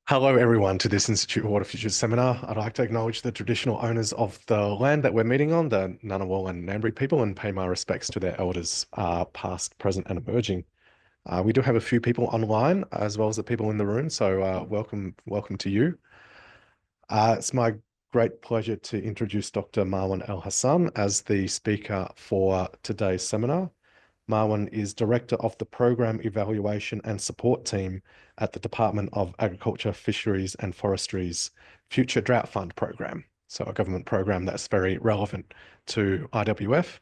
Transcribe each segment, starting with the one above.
Hello, everyone, to this Institute of Water Futures seminar. I'd like to acknowledge the traditional owners of the land that we're meeting on, the Ngunnawal and Ngambri people, and pay my respects to their elders, past, present, and emerging. We do have a few people online, as well as the people in the room, so welcome to you. It's my great pleasure to introduce Dr. Marwan El Hassan as the speaker for today's seminar. Marwan is Director of the Program Evaluation and Support Team at the Department of Agriculture, Fisheries and Forestry's Future Drought Fund program. So a government program that's very relevant to IWF.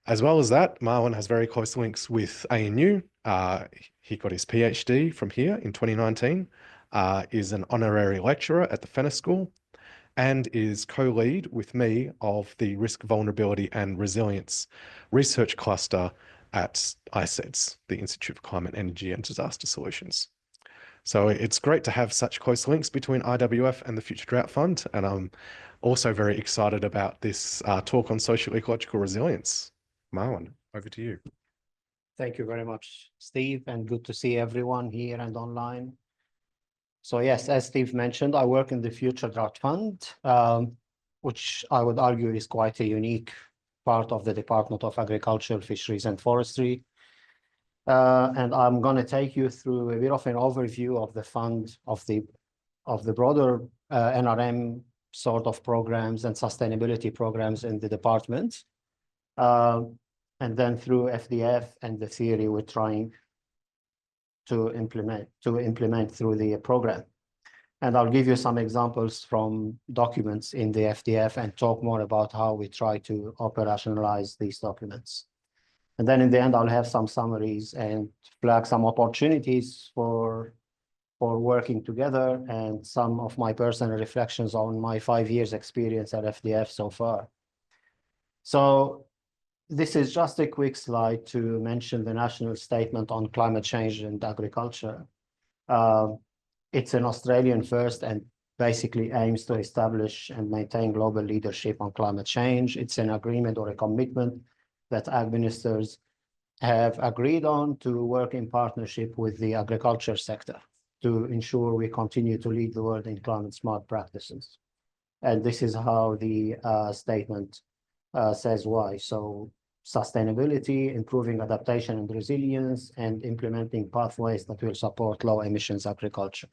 As well as that, Marwan has very close links with ANU. He got his PhD from here in 2019, is an honorary lecturer at the Fenner School, and is co-lead with me of the Risk, Vulnerability and Resilience Research Cluster at ICEDS, the Institute for Climate, Energy and Disaster Solutions. So it's great to have such close links between IWF and the Future Drought Fund, and I'm also very excited about this talk on social ecological resilience. Marwan, over to you. Thank you very much, Steve, and good to see everyone here and online. So yes, as Steve mentioned, I work in the Future Drought Fund, which I would argue is quite a unique part of the Department of Agriculture, Fisheries and Forestry. And I'm going to take you through a bit of an overview of the fund, of the broader NRM sort of programs and sustainability programs in the department. And then through FDF and the theory we're trying to implement through the program. And I'll give you some examples from documents in the FDF and talk more about how we try to operationalize these documents. And then in the end, I'll have some summaries and flag some opportunities for working together and some of my personal reflections on my 5 years experience at FDF so far. So this is just a quick slide to mention the National Statement on Climate Change and Agriculture. It's an Australian first and basically aims to establish and maintain global leadership on climate change. It's an agreement or a commitment that ag ministers have agreed on to work in partnership with the agriculture sector to ensure we continue to lead the world in climate smart practices. And this is how the statement says why. So sustainability, improving adaptation and resilience, and implementing pathways that will support low emissions agriculture.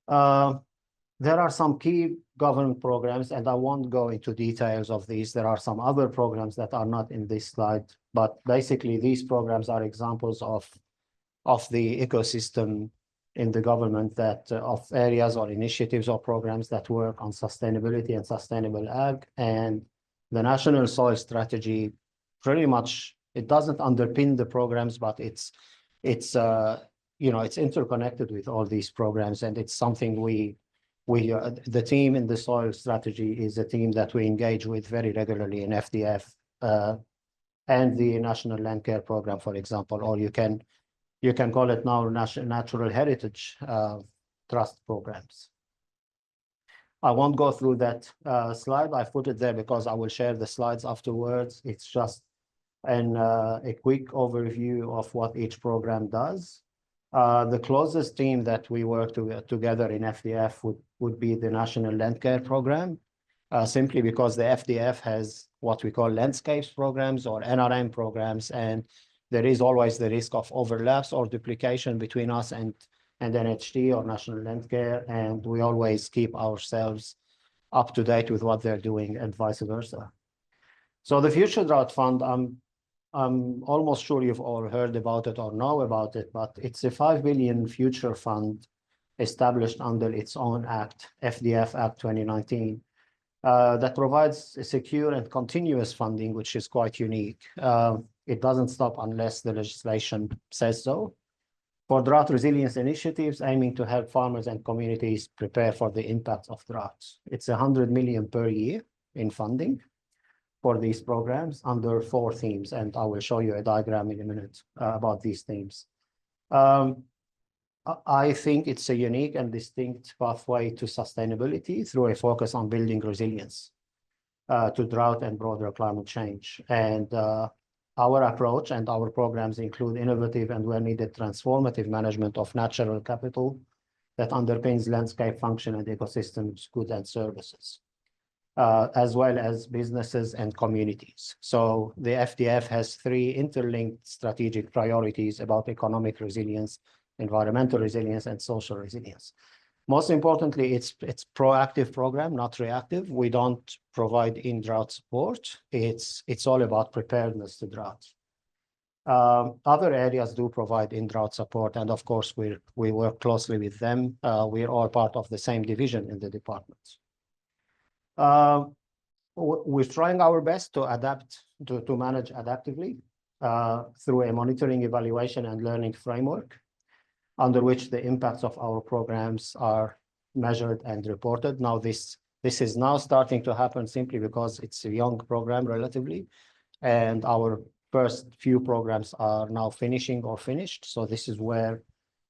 There are some key government programs, and I won't go into details of these. There are some other programs that are not in this slide, but basically these programs are examples of the ecosystem in the government that of areas or initiatives or programs that work on sustainability and sustainable ag. And the National Soil Strategy, pretty much, it doesn't underpin the programs, but it's interconnected with all these programs, and it's something the team in the soil strategy is a team that we engage with very regularly in FDF and the National Land Care Program, for example, or you can call it now Natural Heritage Trust programs. I won't go through that slide. I put it there because I will share the slides afterwards. It's just a quick overview of what each program does. The closest team that we work together in FDF would be the National Land Care Program, simply because the FDF has what we call landscapes programs or NRM programs, and there is always the risk of overlaps or duplication between us and NHT or National Land Care, and we always keep ourselves up to date with what they're doing and vice versa. So the Future Drought Fund, I'm almost sure you've all heard about it or know about it, but it's a 5 billion future fund established under its own act, FDF Act 2019, that provides a secure and continuous funding, which is quite unique. It doesn't stop unless the legislation says so, for drought resilience initiatives aiming to help farmers and communities prepare for the impacts of droughts. It's 100 million per year in funding for these programs under 4 themes, and I will show you a diagram in a minute about these themes. I think it's a unique and distinct pathway to sustainability through a focus on building resilience to drought and broader climate change. And our approach and our programs include innovative and where needed transformative management of natural capital that underpins landscape function and ecosystems, goods and services, as well as businesses and communities. So the FDF has three interlinked strategic priorities about economic resilience, environmental resilience, and social resilience. Most importantly, it's proactive program, not reactive. We don't provide in-drought support. It's all about preparedness to droughts. Other areas do provide in-drought support, and of course, we work closely with them. We're all part of the same division in the departments. We're trying our best to adapt, to manage adaptively through a monitoring, evaluation, and learning framework, under which the impacts of our programs are measured and reported. Now, this is now starting to happen simply because it's a young program relatively, and our first few programs are now finishing or finished. So this is where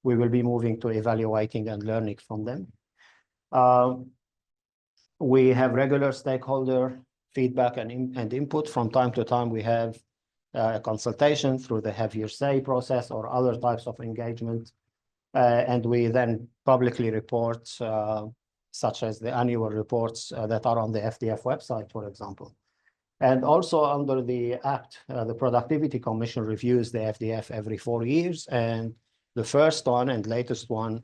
we will be moving to evaluating and learning from them. We have regular stakeholder feedback and input. From time to time, we have a consultation through the have your say process or other types of engagement. And we then publicly report, such as the annual reports that are on the FDF website, for example. And also under the Act, the Productivity Commission reviews the FDF every 4 years. And the first one and latest one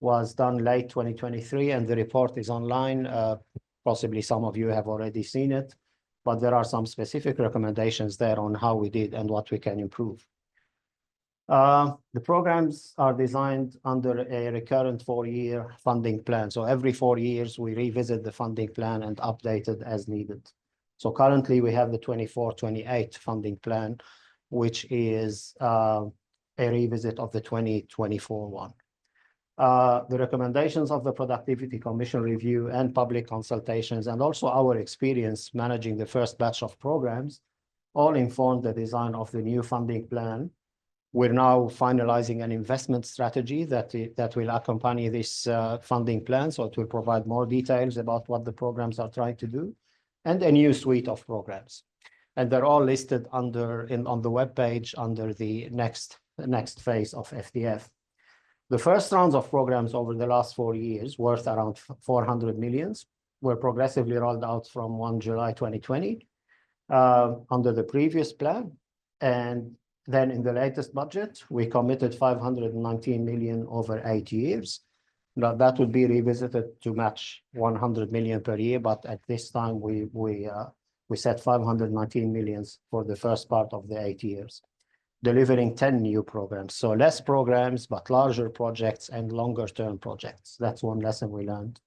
was done late 2023, and the report is online. Possibly some of you have already seen it, but there are some specific recommendations there on how we did and what we can improve. The programs are designed under a recurrent 4-year funding plan. So every 4 years, we revisit the funding plan and update it as needed. So currently, we have the 24-28 funding plan, which is a revisit of the 2024 one. The recommendations of the Productivity Commission review and public consultations, and also our experience managing the first batch of programs, all informed the design of the new funding plan. We're now finalizing an investment strategy that will accompany this funding plan, so it will provide more details about what the programs are trying to do, and a new suite of programs. And they're all listed on the webpage under the next phase of FDF. The first rounds of programs over the last 4 years, worth around 400 million, were progressively rolled out from 1 July 2020 under the previous plan. And then in the latest budget, we committed 519 million over 8 years. Now that would be revisited to match 100 million per year, but at this time we set 519 million for the first part of the 8 years, delivering 10 new programs. So less programs, but larger projects and longer term projects. That's one lesson we learned.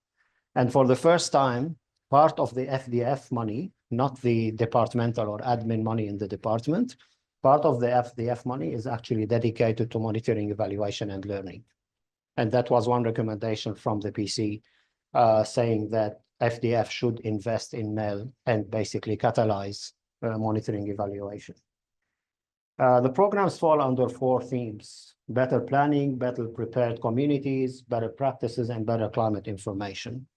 And for the first time, part of the FDF money, not the departmental or admin money in the department, part of the FDF money is actually dedicated to monitoring, evaluation, and learning. And that was one recommendation from the PC, saying that FDF should invest in MEL and basically catalyze monitoring evaluation. The programs fall under 4 themes: better planning, better prepared communities, better practices, and better climate information.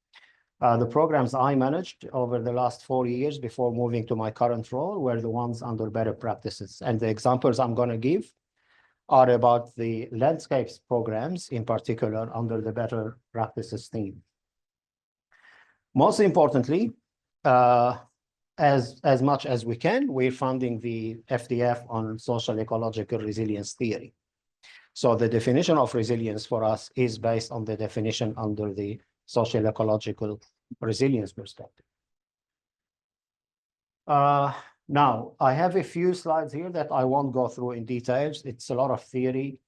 The programs I managed over the last 4 years before moving to my current role were the ones under better practices. And the examples I'm going to give are about the landscapes programs, in particular under the better practices theme. Most importantly, as much as we can, we're funding the FDF on social-ecological resilience theory. So the definition of resilience for us is based on the definition under the social-ecological resilience perspective. Now, I have a few slides here that I won't go through in details. It's a lot of theory.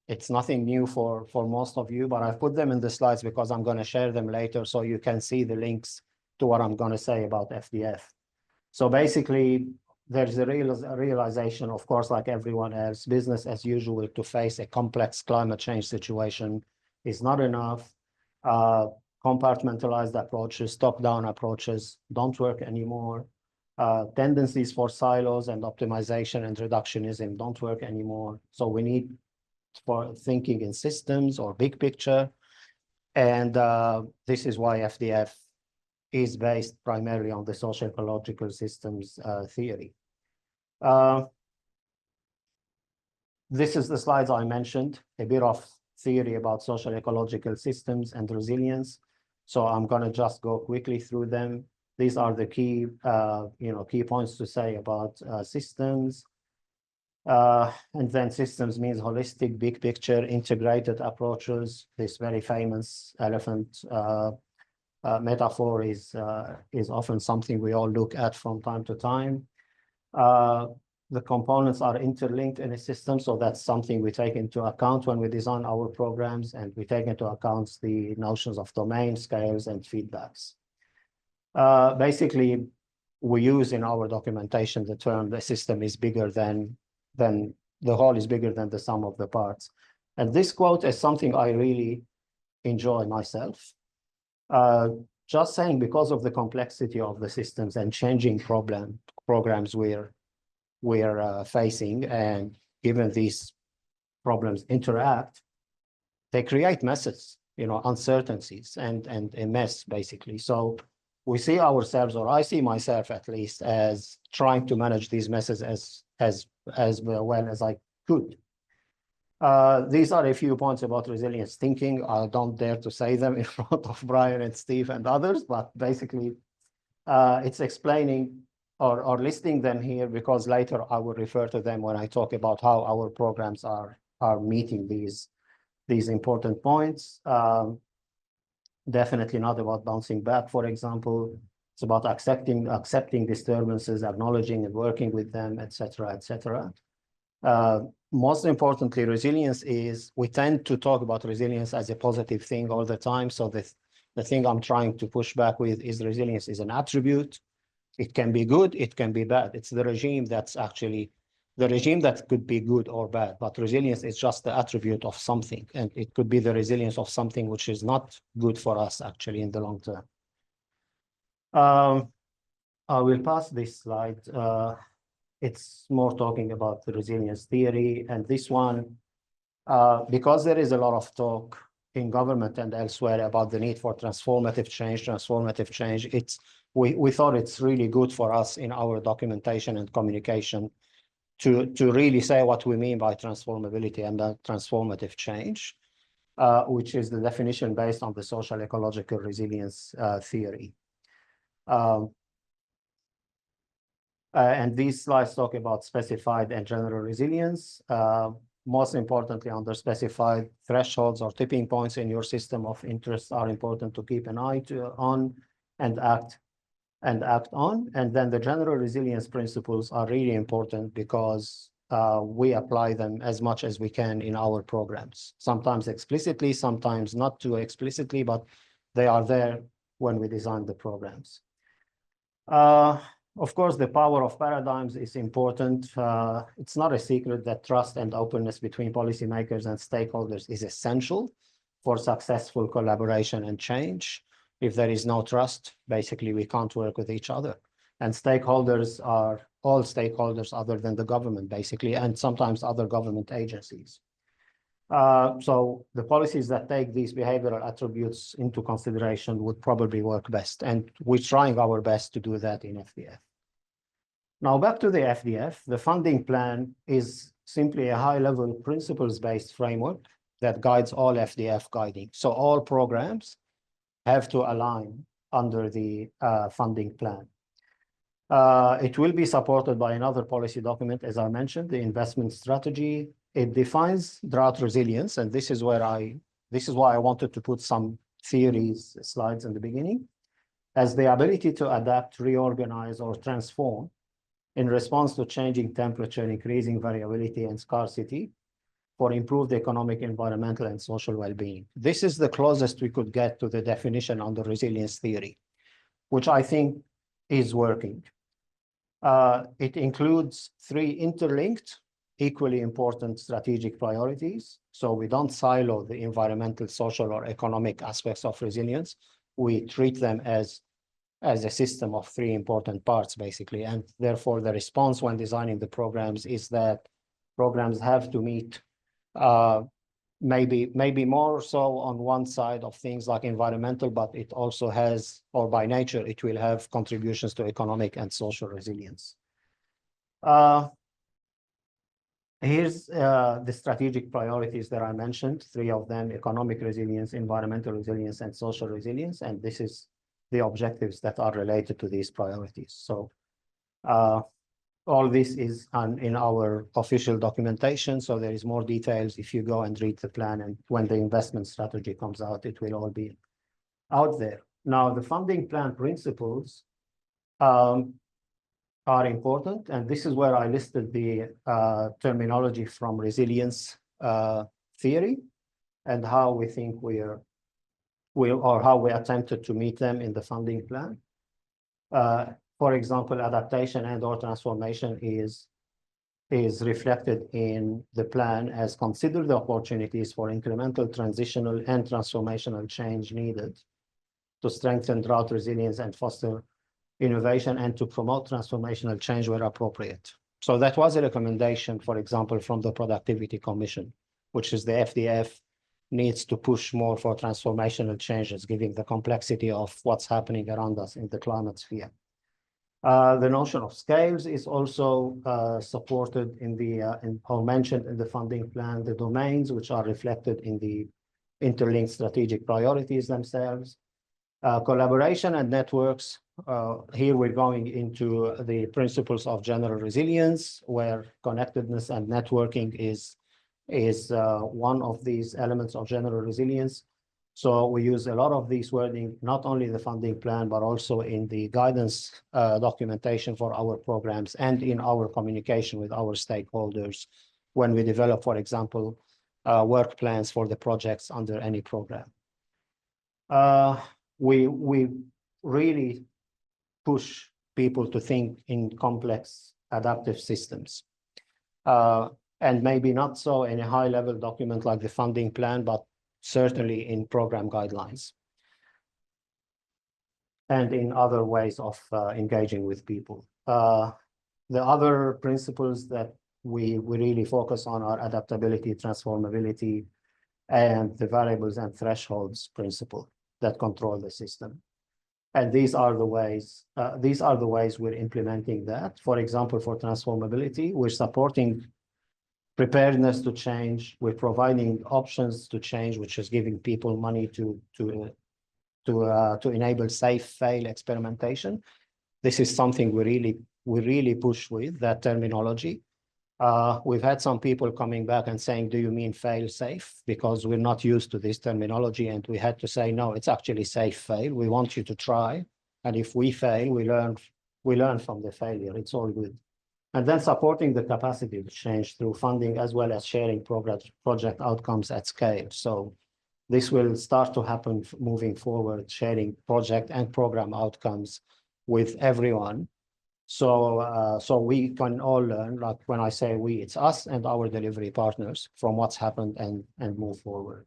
It's nothing new for most of you, but I've put them in the slides because I'm going to share them later so you can see the links to what I'm going to say about FDF. So basically, there's a realization, of course, like everyone else, business as usual to face a complex climate change situation is not enough. Compartmentalized approaches, top-down approaches don't work anymore. Tendencies for silos and optimization and reductionism don't work anymore. So we need for thinking in systems or big picture. And this is why FDF is based primarily on the social-ecological systems theory. This is the slides I mentioned, a bit of theory about social ecological systems and resilience. So I'm going to just go quickly through them. These are the key, key points to say about systems. And then systems means holistic, big picture, integrated approaches. This very famous elephant metaphor is often something we all look at from time to time. The components are interlinked in a system, so that's something we take into account when we design our programs, and we take into account the notions of domain, scales, and feedbacks. Basically, we use in our documentation the term the system is bigger than the whole is bigger than the sum of the parts. And this quote is something I really enjoy myself. Just saying, because of the complexity of the systems and changing programs we're facing, and given these problems interact, they create messes, uncertainties and a mess, basically. So we see ourselves, or I see myself at least, as trying to manage these messes as well as I could. These are a few points about resilience thinking. I don't dare to say them in front of Brian and Steve and others, but basically it's explaining or listing them here, because later I will refer to them when I talk about how our programs are meeting these important points. Definitely not about bouncing back, for example. It's about accepting disturbances, acknowledging and working with them, etc., etc. Most importantly, resilience is, we tend to talk about resilience as a positive thing all the time. So the thing I'm trying to push back with is resilience is an attribute. It can be good, it can be bad. It's the regime that's actually the regime that could be good or bad, but resilience is just the attribute of something. And it could be the resilience of something which is not good for us actually in the long term. I will pass this slide. It's more talking about the resilience theory, and this one, because there is a lot of talk in government and elsewhere about the need for transformative change, we thought it's really good for us in our documentation and communication to really say what we mean by transformability and transformative change, which is the definition based on the social ecological resilience theory. And these slides talk about specified and general resilience. Most importantly, under specified, thresholds or tipping points in your system of interest are important to keep an eye on and act on. And then the general resilience principles are really important, because we apply them as much as we can in our programs, sometimes explicitly, sometimes not too explicitly, but they are there when we design the programs. Of course, the power of paradigms is important. It's not a secret that trust and openness between policymakers and stakeholders is essential for successful collaboration and change. If there is no trust, basically we can't work with each other. And stakeholders are all stakeholders other than the government, basically, and sometimes other government agencies. So the policies that take these behavioral attributes into consideration would probably work best. And we're trying our best to do that in FDF. Now back to the FDF, the funding plan is simply a high-level principles-based framework that guides all FDF guiding. So all programs have to align under the funding plan. It will be supported by another policy document, as I mentioned, the investment strategy. It defines drought resilience, and this is why I wanted to put some theories slides in the beginning, as the ability to adapt, reorganize, or transform in response to changing temperature, increasing variability and scarcity for improved economic, environmental, and social well-being. This is the closest we could get to the definition under resilience theory, which I think is working. It includes 3 interlinked, equally important strategic priorities. So we don't silo the environmental, social, or economic aspects of resilience. We treat them as a system of 3 important parts, basically. And therefore, the response when designing the programs is that programs have to meet maybe more so on one side of things like environmental, but it also has, or by nature, it will have contributions to economic and social resilience. Here's the strategic priorities that I mentioned, three of them: economic resilience, environmental resilience, and social resilience. And this is the objectives that are related to these priorities. So all this is in our official documentation. So there is more details if you go and read the plan, and when the investment strategy comes out, it will all be out there. Now, the funding plan principles are important, and this is where I listed the terminology from resilience theory and how we think or how we attempted to meet them in the funding plan. For example, adaptation and/or transformation is reflected in the plan as consider the opportunities for incremental, transitional, and transformational change needed to strengthen drought resilience and foster innovation, and to promote transformational change where appropriate. So that was a recommendation, for example, from the Productivity Commission, which is the FDF needs to push more for transformational changes, given the complexity of what's happening around us in the climate sphere. The notion of scales is also supported or mentioned in the funding plan, the domains which are reflected in the interlinked strategic priorities themselves. Collaboration and networks. Here we're going into the principles of general resilience, where connectedness and networking is one of these elements of general resilience. So we use a lot of these wording, not only the funding plan, but also in the guidance documentation for our programs and in our communication with our stakeholders when we develop, for example, work plans for the projects under any program. We really push people to think in complex adaptive systems. And maybe not so in a high-level document like the funding plan, but certainly in program guidelines and in other ways of engaging with people. The other principles that we really focus on are adaptability, transformability, and the variables and thresholds principle that control the system. And these are the ways we're implementing that. For example, for transformability, we're supporting preparedness to change. We're providing options to change, which is giving people money to enable safe fail experimentation. This is something we really push with that terminology. We've had some people coming back and saying, do you mean fail safe? Because we're not used to this terminology, and we had to say, no, it's actually safe fail. We want you to try. And if we fail, we learn from the failure. It's all good. And then supporting the capacity to change through funding, as well as sharing project outcomes at scale. So this will start to happen moving forward, sharing project and program outcomes with everyone. So we can all learn, like when I say we, it's us and our delivery partners, from what's happened and move forward.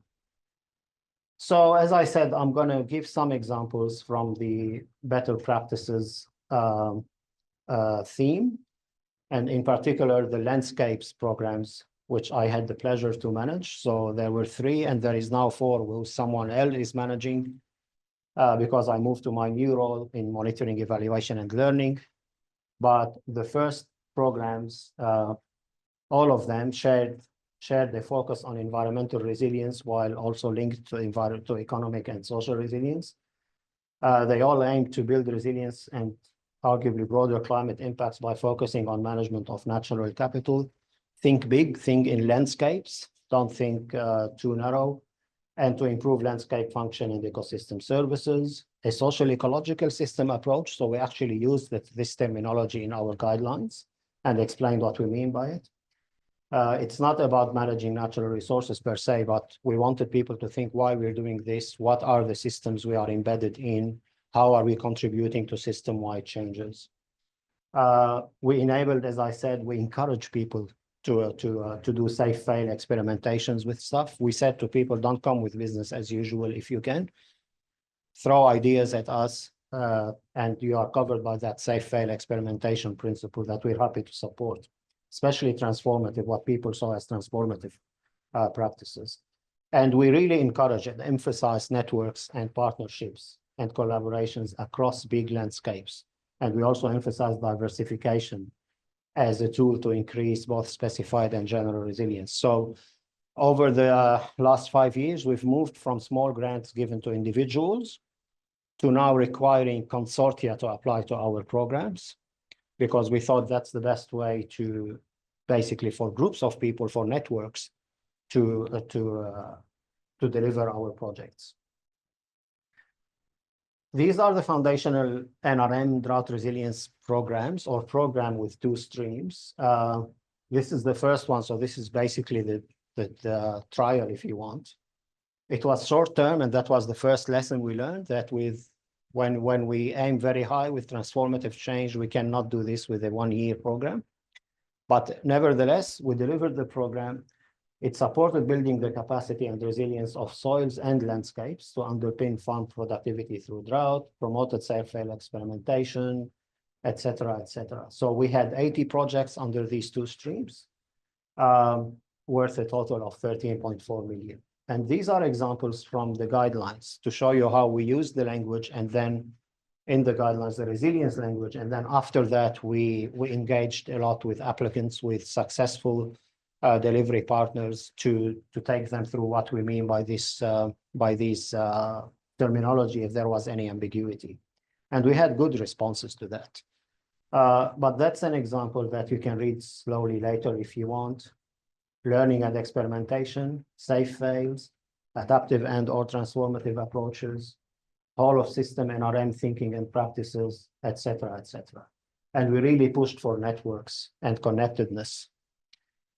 So as I said, I'm going to give some examples from the better practices theme, and in particular, the landscapes programs, which I had the pleasure to manage. So there were 3, and there is now 4, who someone else is managing because I moved to my new role in monitoring, evaluation, and learning. But the first programs, all of them shared the focus on environmental resilience while also linked to economic and social resilience. They all aim to build resilience and arguably broader climate impacts by focusing on management of natural capital. Think big, think in landscapes, don't think too narrow, and to improve landscape function and ecosystem services. A social-ecological system approach, so we actually use this terminology in our guidelines and explained what we mean by it. It's not about managing natural resources per se, but we wanted people to think why we're doing this, what are the systems we are embedded in, how are we contributing to system-wide changes. We enabled, as I said, we encourage people to do safe fail experimentations with stuff. We said to people, don't come with business as usual if you can. Throw ideas at us, and you are covered by that safe fail experimentation principle that we're happy to support, especially transformative, what people saw as transformative practices. And we really encourage and emphasize networks and partnerships and collaborations across big landscapes. And we also emphasize diversification as a tool to increase both specified and general resilience. So over the last 5 years, we've moved from small grants given to individuals to now requiring consortia to apply to our programs, because we thought that's the best way to basically for groups of people, for networks to deliver our projects. These are the foundational NRM drought resilience programs, or program with 2 streams. This is the first one, so this is basically the trial, if you want. It was short term, and that was the first lesson we learned, that when we aim very high with transformative change, we cannot do this with a 1-year program. But nevertheless, we delivered the program. It supported building the capacity and resilience of soils and landscapes to underpin farm productivity through drought, promoted sail-fail experimentation, et cetera, et cetera. So we had 80 projects under these 2 streams, worth a total of 13.4 million. And these are examples from the guidelines to show you how we use the language, and then in the guidelines, the resilience language. And then after that, we engaged a lot with applicants, with successful delivery partners to take them through what we mean by this terminology, if there was any ambiguity. And we had good responses to that. But that's an example that you can read slowly later if you want. Learning and experimentation, safe fails, adaptive and/or transformative approaches, whole of system NRM thinking and practices, et cetera, et cetera. And we really pushed for networks and connectedness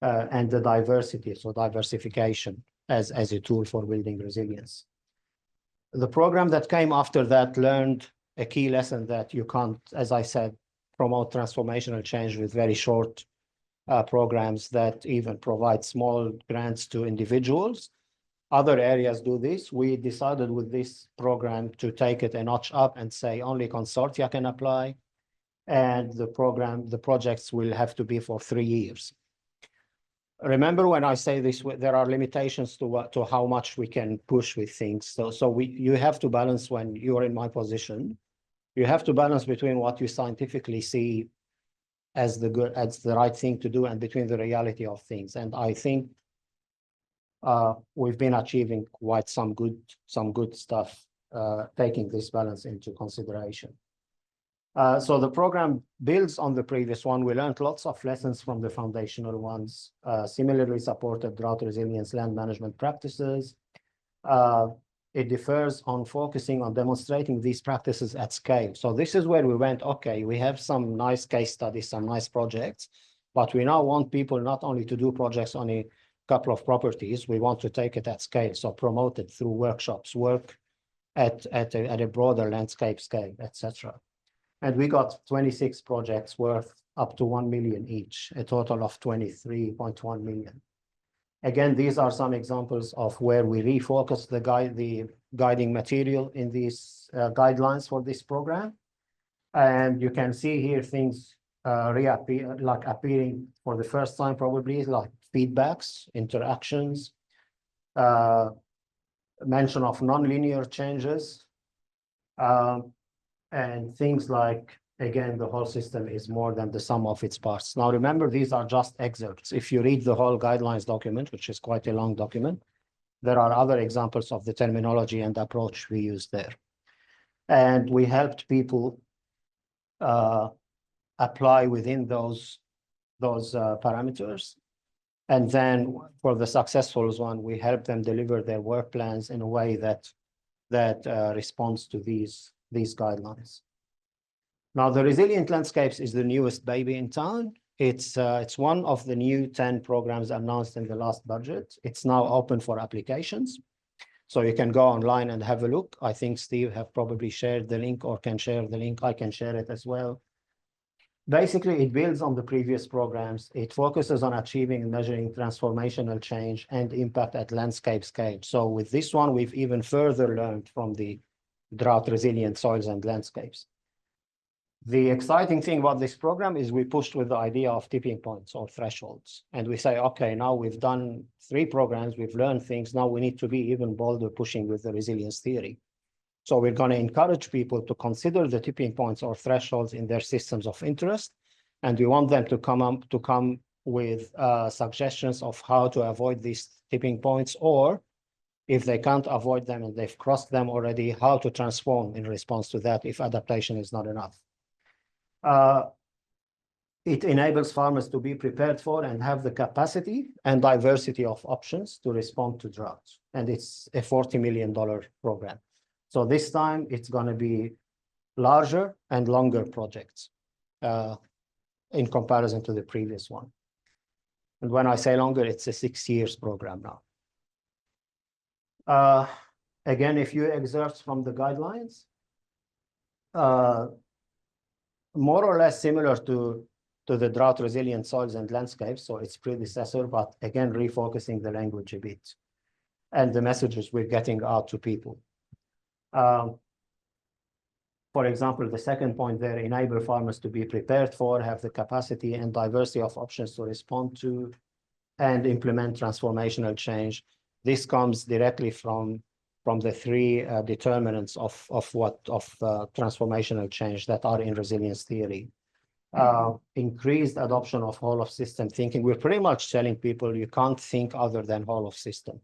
and the diversity, so diversification as a tool for building resilience. The program that came after that learned a key lesson, that you can't, as I said, promote transformational change with very short programs that even provide small grants to individuals. Other areas do this. We decided with this program to take it a notch up and say only consortia can apply, and the projects will have to be for 3 years. Remember, when I say this, there are limitations to how much we can push with things. So you have to balance, when you're in my position, you have to balance between what you scientifically see as the right thing to do and between the reality of things. And I think we've been achieving quite some good stuff, taking this balance into consideration. So the program builds on the previous one. We learned lots of lessons from the foundational ones, similarly supported drought resilience land management practices. It differs on focusing on demonstrating these practices at scale. So this is where we went, okay, we have some nice case studies, some nice projects, but we now want people not only to do projects on a couple of properties, we want to take it at scale. So promote it through workshops, work at a broader landscape scale, etc. And we got 26 projects worth up to 1 million each, a total of 23.1 million. Again, these are some examples of where we refocus the guiding material in these guidelines for this program. And you can see here things reappear, like appearing for the first time, probably, like feedbacks, interactions, mention of nonlinear changes, and things like, again, the whole system is more than the sum of its parts. Now, remember, these are just excerpts. If you read the whole guidelines document, which is quite a long document, there are other examples of the terminology and approach we use there. And we helped people apply within those parameters. And then for the successful one, we help them deliver their work plans in a way that responds to these guidelines. Now, the Resilient Landscapes is the newest baby in town. It's one of the new 10 programs announced in the last budget. It's now open for applications. So you can go online and have a look. I think Steve have probably shared the link, or can share the link. I can share it as well. Basically, it builds on the previous programs. It focuses on achieving and measuring transformational change and impact at landscape scale. So with this one, we've even further learned from the drought resilient soils and landscapes. The exciting thing about this program is we pushed with the idea of tipping points or thresholds. And we say, okay, now we've done 3 programs, we've learned things. Now we need to be even bolder pushing with the resilience theory. So we're going to encourage people to consider the tipping points or thresholds in their systems of interest And we want them to come with suggestions of how to avoid these tipping points, or if they can't avoid them and they've crossed them already, how to transform in response to that if adaptation is not enough. It enables farmers to be prepared for and have the capacity and diversity of options to respond to droughts. And it's a $40 million program. So this time it's going to be larger and longer projects in comparison to the previous one. And when I say longer, it's a 6 years program now. Again, a few excerpts from the guidelines. More or less similar to the drought resilient soils and landscapes, so its predecessor, but again, refocusing the language a bit and the messages we're getting out to people. For example, the second point there, enable farmers to be prepared for, have the capacity and diversity of options to respond to, and implement transformational change. This comes directly from the three determinants of transformational change that are in resilience theory. Increased adoption of whole of system thinking. We're pretty much telling people you can't think other than whole of system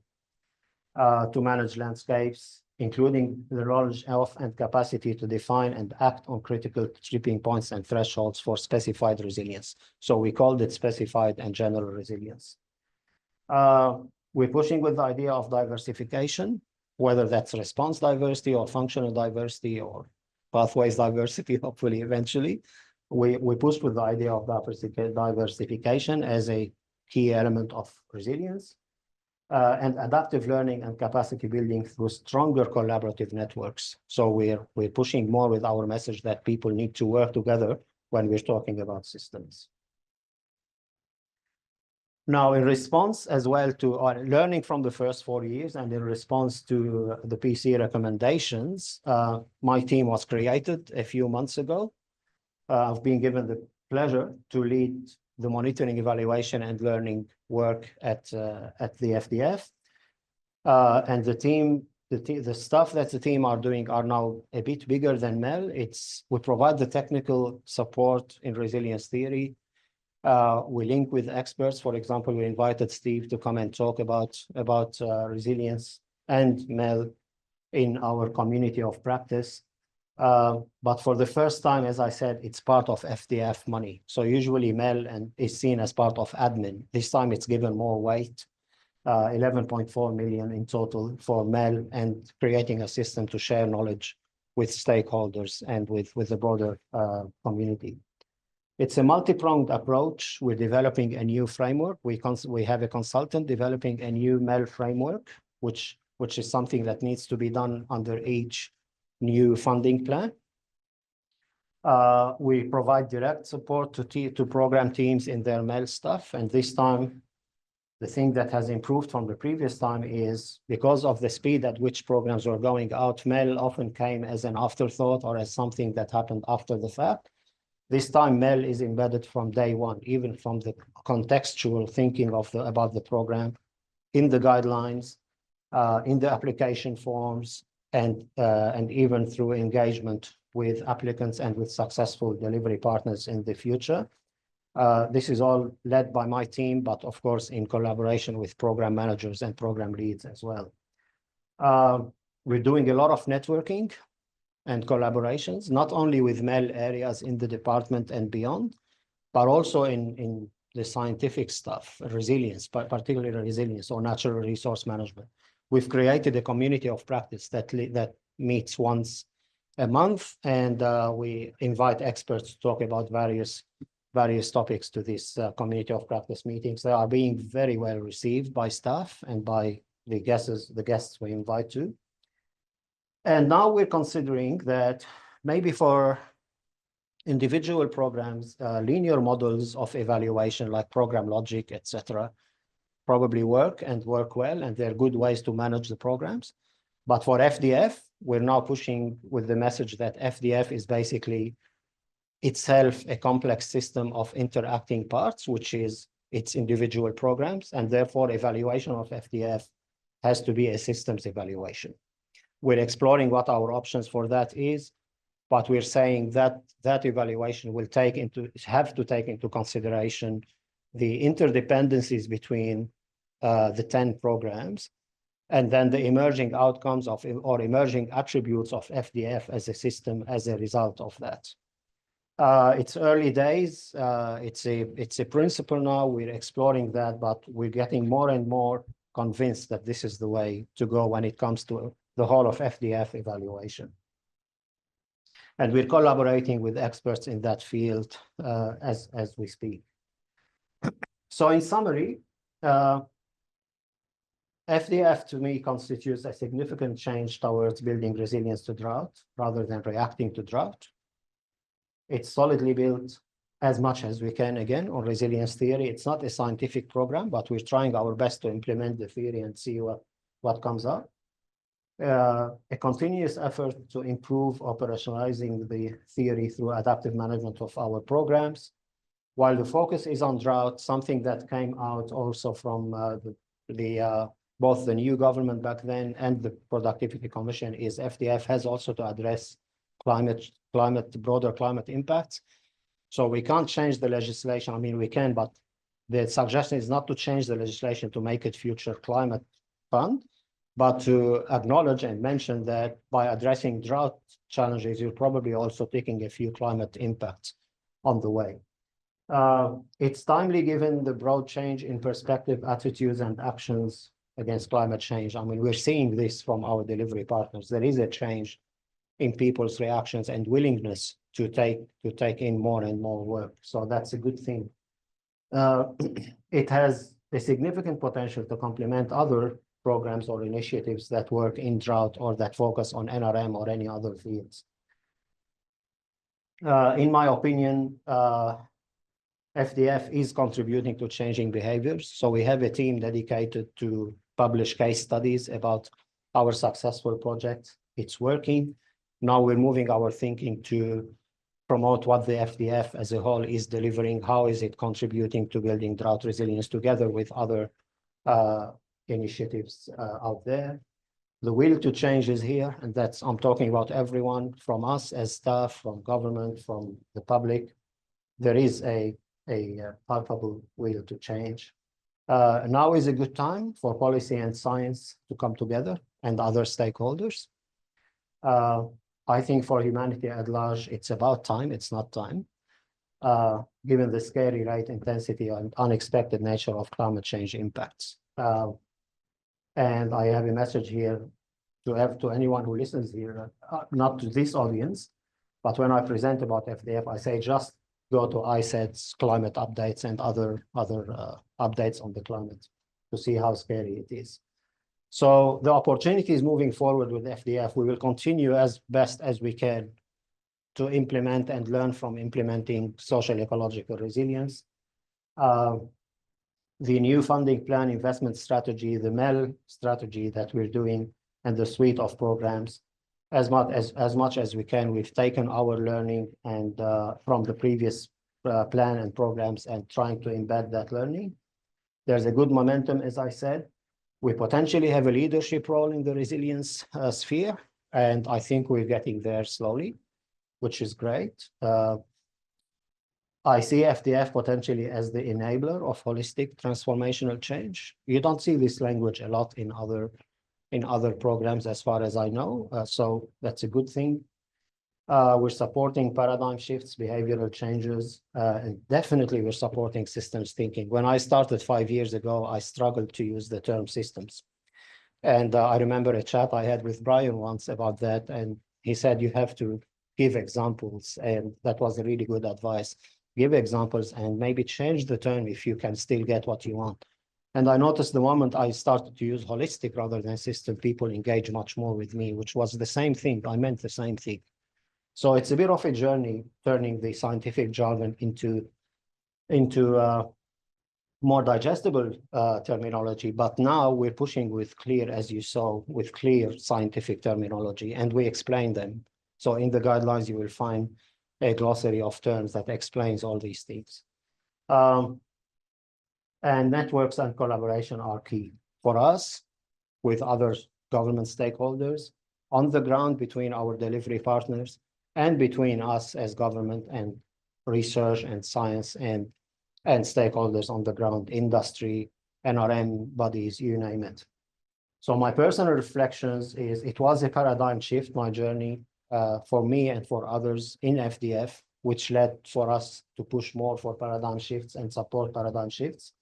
to manage landscapes, including the knowledge of and capacity to define and act on critical tipping points and thresholds for specified resilience. So we called it specified and general resilience. We're pushing with the idea of diversification, whether that's response diversity or functional diversity or pathways diversity, hopefully eventually. We push with the idea of diversification as a key element of resilience, and adaptive learning and capacity building through stronger collaborative networks. So we're pushing more with our message that people need to work together when we're talking about systems. Now, in response as well to learning from the first 4 years and in response to the PC recommendations, my team was created a few months ago. I've been given the pleasure to lead the monitoring, evaluation, and learning work at the FDF. And the stuff that the team are doing are now a bit bigger than MEL. We provide the technical support in resilience theory. We link with experts. For example, we invited Steve to come and talk about resilience and MEL in our community of practice. But for the first time, as I said, it's part of FDF money. So usually MEL is seen as part of admin. This time it's given more weight, 11.4 million in total for MEL, and creating a system to share knowledge with stakeholders and with the broader community. It's a multi-pronged approach. We're developing a new framework. We have a consultant developing a new MEL framework, which is something that needs to be done under each new funding plan. We provide direct support to program teams in their MEL stuff. And this time, the thing that has improved from the previous time is because of the speed at which programs were going out, MEL often came as an afterthought or as something that happened after the fact. This time, MEL is embedded from day one, even from the contextual thinking about the program, in the guidelines, in the application forms, and even through engagement with applicants and with successful delivery partners in the future. This is all led by my team, but of course, in collaboration with program managers and program leads as well. We're doing a lot of networking and collaborations, not only with MEL areas in the department and beyond, but also in the scientific stuff, resilience, particularly resilience or natural resource management. We've created a community of practice that meets once a month, and we invite experts to talk about various topics to this community of practice meetings. They are being very well received by staff and by the guests we invite to. And now we're considering that maybe for individual programs, linear models of evaluation like program logic, etc., probably work well, and they're good ways to manage the programs. But for FDF, we're now pushing with the message that FDF is basically itself a complex system of interacting parts, which is its individual programs, and therefore evaluation of FDF has to be a systems evaluation. We're exploring what our options for that is. but we're saying that that evaluation will have to take into consideration the interdependencies between the 10 programs, and then the emerging outcomes of or emerging attributes of FDF as a system as a result of that. It's early days. It's a principle now. We're exploring that, but we're getting more and more convinced that this is the way to go when it comes to the whole of FDF evaluation. And we're collaborating with experts in that field as we speak. So in summary, FDF to me constitutes a significant change towards building resilience to drought rather than reacting to drought. It's solidly built as much as we can, again, on resilience theory. It's not a scientific program, but we're trying our best to implement the theory and see what comes up. A continuous effort to improve operationalizing the theory through adaptive management of our programs. While the focus is on drought, something that came out also from both the new government back then and the Productivity Commission is FDF has also to address broader climate impacts. So we can't change the legislation. I mean, we can, but the suggestion is not to change the legislation to make it Future Climate Fund, but to acknowledge and mention that by addressing drought challenges, you're probably also taking a few climate impacts on the way. It's timely given the broad change in perspective, attitudes, and actions against climate change. I mean, we're seeing this from our delivery partners. There is a change in people's reactions and willingness to take in more and more work. So that's a good thing. It has a significant potential to complement other programs or initiatives that work in drought or that focus on NRM or any other fields. In my opinion, FDF is contributing to changing behaviors. So we have a team dedicated to publish case studies about our successful projects. It's working. Now we're moving our thinking to promote what the FDF as a whole is delivering. How is it contributing to building drought resilience together with other initiatives out there? The will to change is here, and I'm talking about everyone, from us as staff, from government, from the public. There is a palpable will to change. Now is a good time for policy and science to come together and other stakeholders. I think for humanity at large, it's about time, it's not time, given the scary rate, intensity, and unexpected nature of climate change impacts. And I have a message here to anyone who listens here, not to this audience, but when I present about FDF, I say just go to ICET's climate updates and other updates on the climate to see how scary it is. So the opportunity is moving forward with FDF. We will continue as best as we can to implement and learn from implementing social-ecological resilience. The new funding plan, investment strategy, the MEL strategy that we're doing, and the suite of programs, as much as we can, we've taken our learning and from the previous plan and programs and trying to embed that learning. There's a good momentum, as I said. We potentially have a leadership role in the resilience sphere, and I think we're getting there slowly, which is great. I see FDF potentially as the enabler of holistic transformational change. You don't see this language a lot in other programs, as far as I know, so that's a good thing. We're supporting paradigm shifts, behavioral changes, and definitely we're supporting systems thinking. When I started 5 years ago, I struggled to use the term systems. And I remember a chat I had with Brian once about that, and he said, you have to give examples, and that was a really good advice. Give examples and maybe change the term if you can still get what you want. And I noticed the moment I started to use holistic rather than system, people engage much more with me, which was the same thing. I meant the same thing. So it's a bit of a journey, turning the scientific jargon into more digestible terminology. But now we're pushing with clear, as you saw, with clear scientific terminology, and we explain them. So in the guidelines, you will find a glossary of terms that explains all these things. And networks and collaboration are key for us with other government stakeholders on the ground between our delivery partners and between us as government and research and science and stakeholders on the ground, industry, NRM bodies, you name it. So my personal reflections is it was a paradigm shift, my journey, for me and for others in FDF, which led for us to push more for paradigm shifts and support paradigm shifts.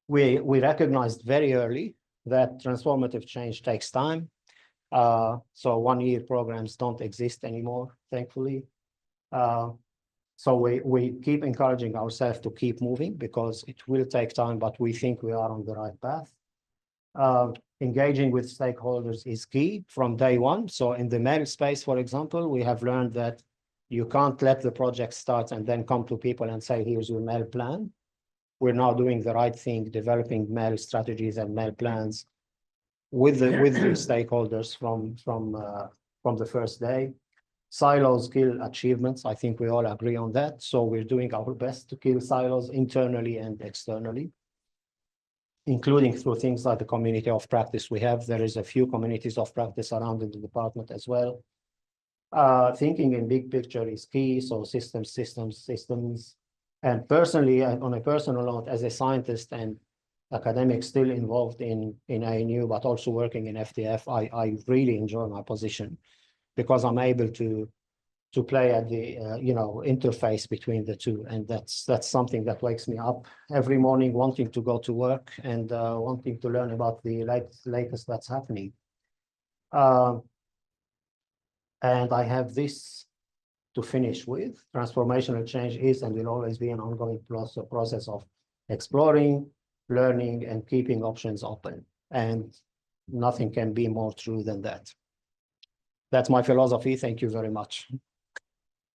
We recognized very early that transformative change takes time. So 1-year programs don't exist anymore, thankfully. So we keep encouraging ourselves to keep moving because it will take time, but we think we are on the right path. Engaging with stakeholders is key from day one. So in the mail space, for example, we have learned that you can't let the project start and then come to people and say, here's your mail plan. We're now doing the right thing, developing mail strategies and mail plans with the stakeholders from the first day. Silos kill achievements. I think we all agree on that. So we're doing our best to kill silos internally and externally, including through things like the community of practice we have. There is a few communities of practice around in the department as well. Thinking in big picture is key. So systems. And personally, on a personal note, as a scientist and academic still involved in ANU, but also working in FDF, I really enjoy my position because I'm able to play at the interface between the two, and that's something that wakes me up every morning wanting to go to work and wanting to learn about the latest that's happening. And I have this to finish with. Transformational change is and will always be an ongoing process of exploring, learning, and keeping options open. And nothing can be more true than that. That's my philosophy. Thank you very much.